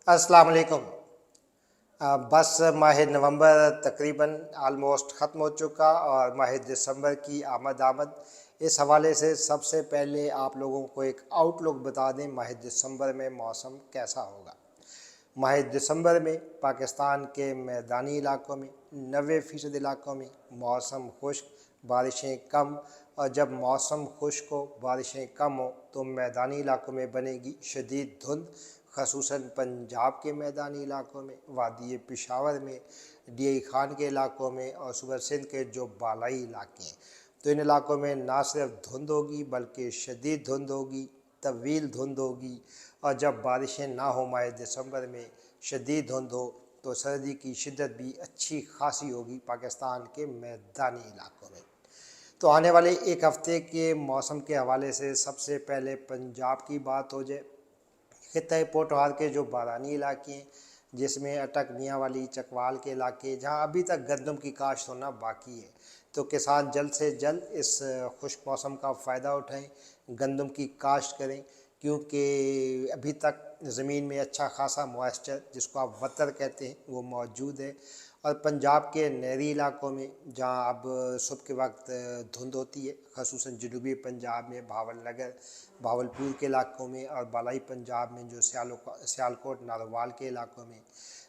अस्सलाम वालेकुम। बस माह नवंबर तकरीबन आलमोस्ट ख़त्म हो चुका और माह दिसंबर की आमद आमद। इस हवाले से सबसे पहले आप लोगों को एक आउटलुक बता दें माह दिसंबर में मौसम कैसा होगा। माह दिसंबर में पाकिस्तान के मैदानी इलाकों में 90% इलाकों में मौसम खुश्क, बारिशें कम। और जब मौसम खुश्क हो, बारिशें कम हो तो मैदानी इलाकों में बनेगी शदीद धुंध, खसूसन पंजाब के मैदानी इलाकों में, वादी पेशावर में, डी खान के इलाकों में और सूबा सिंध के जो बालाई इलाके हैं। तो इन इलाकों में ना सिर्फ धुंध होगी बल्कि शदीद धुंध होगी, तवील धुंध होगी। और जब बारिशें ना हो माह दिसंबर में, शदीद धुंध हो, तो सर्दी की शिद्दत भी अच्छी खासी होगी पाकिस्तान के मैदानी इलाकों में। तो आने वाले एक हफ़्ते के मौसम के हवाले से सबसे पहले पंजाब की बात हो जाए। खित्ते पोटहार के जो बारानी इलाके हैं, जिसमें अटक, मियांवाली, चकवाल के इलाके, जहां अभी तक गंदम की काश्त होना बाकी है, तो किसान जल्द से जल्द इस खुश्क मौसम का फ़ायदा उठाएं, गंदम की काश्त करें, क्योंकि अभी तक ज़मीन में अच्छा खासा मॉइस्चर, जिसको आप वतर कहते हैं, वो मौजूद है। और पंजाब के नहरी इलाकों में जहाँ अब सुबह के वक्त धुंध होती है, खसूसन जनूबी पंजाब में भावलनगर, भावलपुर के इलाकों में, और बालाई पंजाब में जो सियालकोट, नारोवाल के इलाकों में,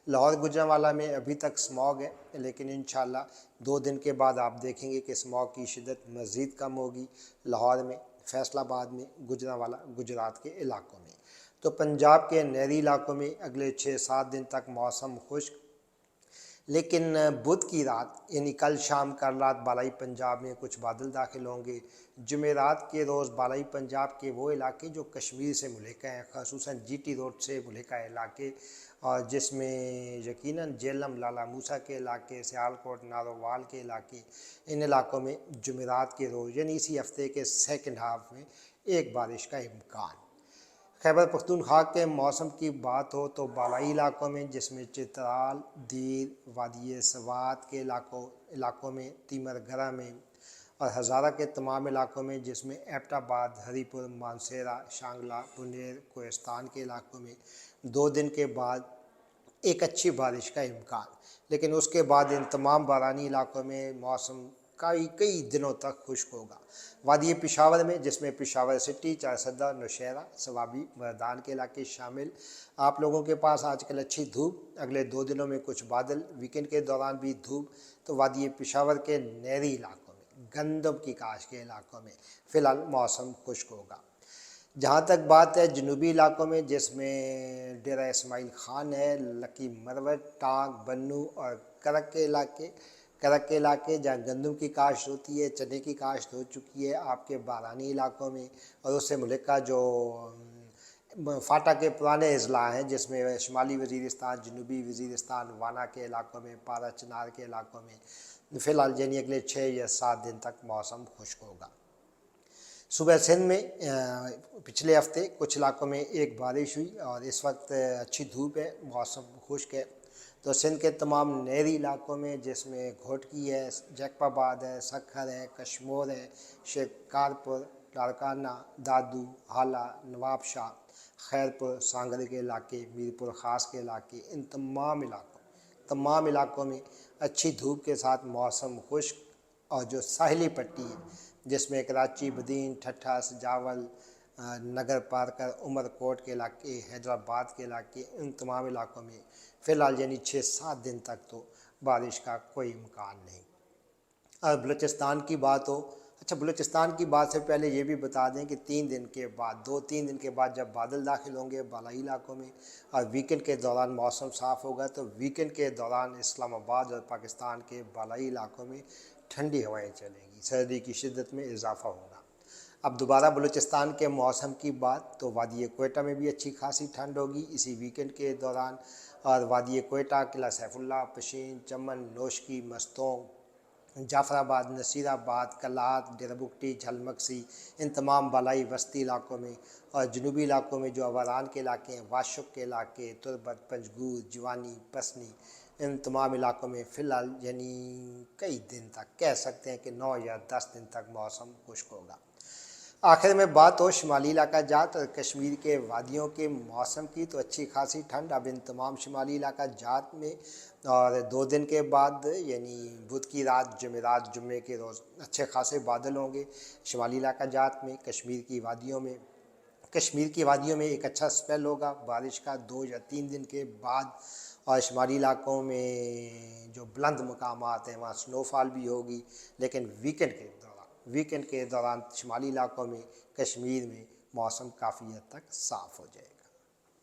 लाहौर गुजरांवाला में अभी तक स्मॉग है, लेकिन इंशाल्लाह 2 दिन के बाद आप देखेंगे कि स्मॉग की शिद्दत मज़ीद कम होगी लाहौर में, फैसलाबाद में, गुजरांवाला, गुजरात के इलाकों में। तो पंजाब के नहरी इलाकों में अगले 6-7 दिन तक मौसम खुश्क, लेकिन बुध की रात यानी कल शाम कल रात बालाई पंजाब में कुछ बादल दाखिल होंगे। जुमेरात के रोज़ बालाई पंजाब के वो इलाके जो कश्मीर से मुल्हिका हैं, खसूसन जीटी रोड से मुल्हिका इलाके, और जिसमें यकीनन जेलम, लाला मूसा के इलाके, सियालकोट, नारोवाल के इलाके, इन इलाकों में जुमेरात के रोज़ यानी इसी हफ्ते के सेकंड हाफ में एक बारिश का इम्कान। खैबर पख्तूनख्वा के मौसम की बात हो तो बालाई इलाकों में, जिसमें चित्राल, दीर, वादी सवात के इलाकों में, तीमरगरा में और हज़ारा के तमाम इलाकों में, जिसमें एबटाबाद, हरीपुर, मानसेरा, शांगला, पुनेर, कोहिस्तान के इलाकों में 2 दिन के बाद एक अच्छी बारिश का इम्कान। लेकिन उसके बाद इन तमाम बारानी इलाकों में मौसम कई कई दिनों तक खुश्क होगा। वादी पेशावर में, जिसमें पेशावर सिटी, चारसदा, नौशहरा, सवाबी, मैदान के इलाके शामिल, आप लोगों के पास आजकल अच्छी धूप, अगले 2 दिनों में कुछ बादल, वीकेंड के दौरान भी धूप। तो वादी पेशावर के नहरी इलाकों में, गंदम की काश के इलाकों में फ़िलहाल मौसम खुश्क होगा। जहाँ तक बात है जनूबी इलाकों में, जिसमें डेरा इस्माइल ख़ान है, लकी मरवट, टांग, बन्नू और करक के इलाके जहाँ गंदम की काश्त होती है, चने की काश्त हो चुकी है आपके बारानी इलाकों में, और उससे मुल्का जो फाटा के पुराने अजला हैं, जिसमें शुमाली वज़ीरिस्तान, जनूबी वज़ीरिस्तान, वाना के इलाकों में, पारा चनार के इलाकों में फ़िलहाल यानी अगले 6 या 7 दिन तक मौसम खुश्क होगा। सुबह सिंध में पिछले हफ्ते कुछ इलाकों में एक बारिश हुई और इस वक्त अच्छी धूप है, मौसम खुश्क है। तो सिंध के तमाम नहरी इलाकों में, जिसमें घोटकी है, जैकबाबाद है, सखर है, कश्मोर है, शिकारपुर, लाड़काना, दादू, हाला, नवाब शाह, खैरपुर, सांगरे के इलाके, मीरपुर ख़ास के इलाके, इन तमाम इलाकों में अच्छी धूप के साथ मौसम खुश्क। और जो साहिली पट्टी है, जिसमें कराची, बदीन, ठट्ठा, सजावल, नगर पारकर, उमरकोट के इलाके, हैदराबाद के इलाके, इन तमाम इलाकों में फ़िलहाल यानी 6-7 दिन तक तो बारिश का कोई इम्कान नहीं। और बलूचिस्तान की बात हो, अच्छा बलूचिस्तान की बात से पहले ये भी बता दें कि 3 दिन के बाद 2-3 दिन के बाद जब बादल दाखिल होंगे बालाई इलाकों में और वीकेंड के दौरान मौसम साफ़ होगा, तो वीकेंड के दौरान इस्लामाबाद और पाकिस्तान के बालाई इलाकों में ठंडी हवाएं चलेंगी, सर्दी की शिद्दत में इजाफा होगा। अब दोबारा बलूचिस्तान के मौसम की बात, तो वादी कोयटा में भी अच्छी खासी ठंड होगी इसी वीकेंड के दौरान। और वादी कोयटा, किला सैफुल्ला, पशीन, चमन, नोशकी, मस्तों, जाफराबाद, नसीराबाद, कलात, डेराबुगटी, झलमक्सी, इन तमाम बालाई वस्ती इलाकों में और जनूबी इलाकों में जो अवारान के इलाके हैं, वाशुक के इलाके, तुरबत, पंजगूर, जवानी, पसनी, इन तमाम इलाकों में फ़िलहाल यानी कई दिन तक कह सकते हैं कि 9 या 10 दिन तक मौसम खुश्क होगा। آخر میں بات ہو شمالی علاقہ جات اور کشمیر کے وادیوں کے موسم کی، تو اچھی خاصی ٹھنڈ اب ان تمام شمالی علاقہ جات میں، اور 2 دن کے بعد یعنی بدھ کی رات جمعرات جمعے کے روز اچھے خاصے بادل ہوں گے شمالی علاقہ جات میں، کشمیر کی وادیوں میں۔ کشمیر کی وادیوں میں ایک اچھا سپیل ہوگا بارش کا 2 یا 3 دن کے بعد، اور شمالی علاقوں میں جو بلند مقامات ہیں وہاں سنو فال بھی ہوگی، لیکن ویکنڈ کے دوران شمالی علاقوں میں کشمیر میں موسم کافی حد تک صاف ہو جائے گا۔